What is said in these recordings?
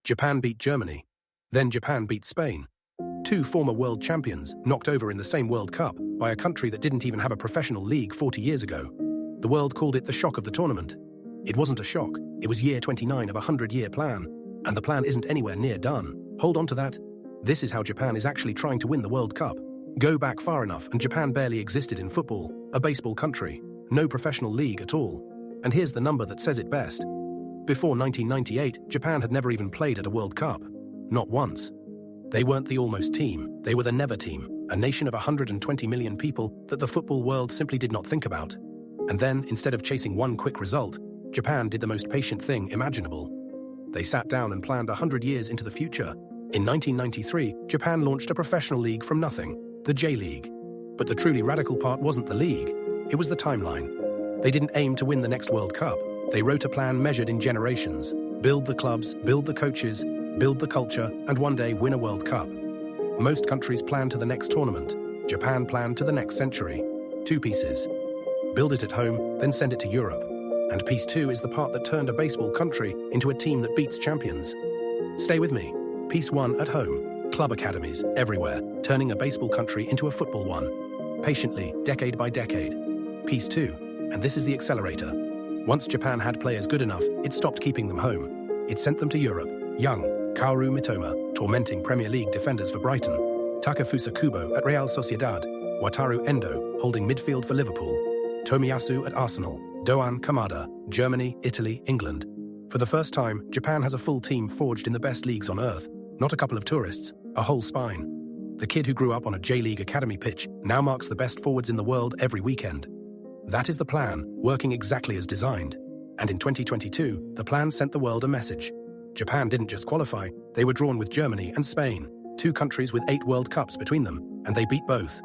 Japan beat Germany. Then Japan beat Spain. Two former world champions knocked over in the same World Cup by a country that didn't even have a professional league 40 years ago. The world called it the shock of the tournament. It wasn't a shock, it was year 29 of a 100-year plan. And the plan isn't anywhere near done. Hold on to that. This is how Japan is actually trying to win the World Cup. Go back far enough and Japan barely existed in football, a baseball country. No professional league at all. And here's the number that says it best. Before 1998, Japan had never even played at a World Cup. Not once. They weren't the almost team, they were the never team, a nation of 120 million people that the football world simply did not think about. And then, instead of chasing one quick result, Japan did the most patient thing imaginable. They sat down and planned 100 years into the future. In 1993, Japan launched a professional league from nothing, the J-League. But the truly radical part wasn't the league, it was the timeline. They didn't aim to win the next World Cup. They wrote a plan measured in generations. Build the clubs, build the coaches, build the culture, and one day win a World Cup. Most countries plan to the next tournament. Japan planned to the next century. 2 pieces. Build it at home, then send it to Europe. And piece 2 is the part that turned a baseball country into a team that beats champions. Stay with me. Piece 1 at home. Club academies, everywhere, turning a baseball country into a football one. Patiently, decade by decade. Piece 2, and this is the accelerator. Once Japan had players good enough, it stopped keeping them home. It sent them to Europe. Young, Europe Mitoma, tormenting Premier League defenders for Brighton. Takefusa Kubo at Real Sociedad. Wataru Endo, holding midfield for Liverpool. Tomiyasu at Arsenal. Doan Kamada, Germany, Italy, England. For the first time, Japan has a full team forged in the best leagues on earth. Not a couple of tourists, a whole spine. The kid who grew up on a J-League academy pitch now marks the best forwards in the world every weekend. That is the plan, working exactly as designed. And in 2022, the plan sent the world a message. Japan didn't just qualify, they were drawn with Germany and Spain, 2 countries with 8 World Cups between them, and they beat both.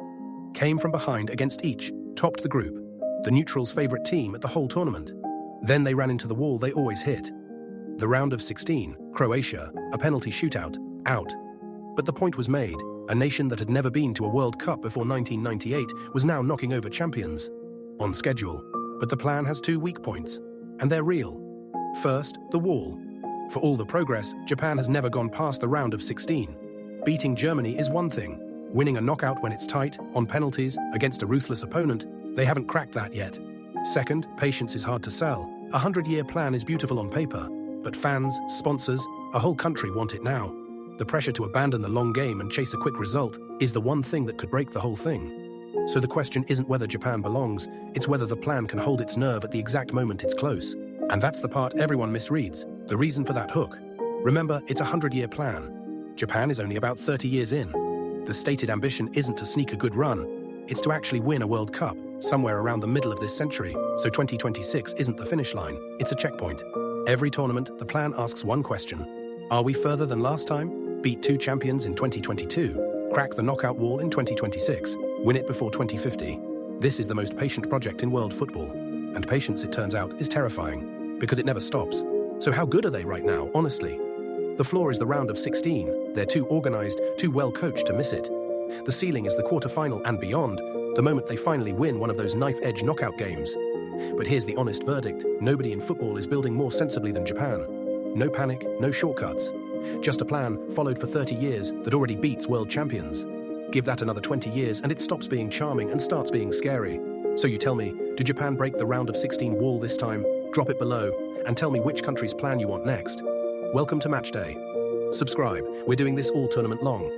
Came from behind against each, topped the group, the neutrals' favourite team at the whole tournament. Then they ran into the wall they always hit. The round of 16, Croatia, a penalty shootout, out. But the point was made, a nation that had never been to a World Cup before 1998 was now knocking over champions. On schedule, but the plan has 2 weak points, and they're real. First, the wall. For all the progress, Japan has never gone past the round of 16. Beating Germany is one thing. Winning a knockout when it's tight, on penalties, against a ruthless opponent, they haven't cracked that yet. Second, patience is hard to sell. A 100-year plan is beautiful on paper, but fans, sponsors, a whole country want it now. The pressure to abandon the long game and chase a quick result is the one thing that could break the whole thing. So the question isn't whether Japan belongs, it's whether the plan can hold its nerve at the exact moment it's close. And that's the part everyone misreads, the reason for that hook. Remember, it's a 100-year plan. Japan is only about 30 years in. The stated ambition isn't to sneak a good run, it's to actually win a World Cup, somewhere around the middle of this century, so 2026 isn't the finish line, it's a checkpoint. Every tournament, the plan asks one question. Are we further than last time? Beat 2 champions in 2022, crack the knockout wall in 2026, win it before 2050. This is the most patient project in world football. And patience, it turns out, is terrifying, because it never stops. So how good are they right now, honestly? The floor is the round of 16. They're too organized, too well coached to miss it. The ceiling is the quarterfinal and beyond, the moment they finally win one of those knife-edge knockout games. But here's the honest verdict. Nobody in football is building more sensibly than Japan. No panic, no shortcuts. Just a plan, followed for 30 years, that already beats world champions. Give that another 20 years and it stops being charming and starts being scary. So you tell me, did Japan break the round of 16 wall this time? Drop it below, and tell me which country's plan you want next. Welcome to Match Day. Subscribe, we're doing this all tournament long.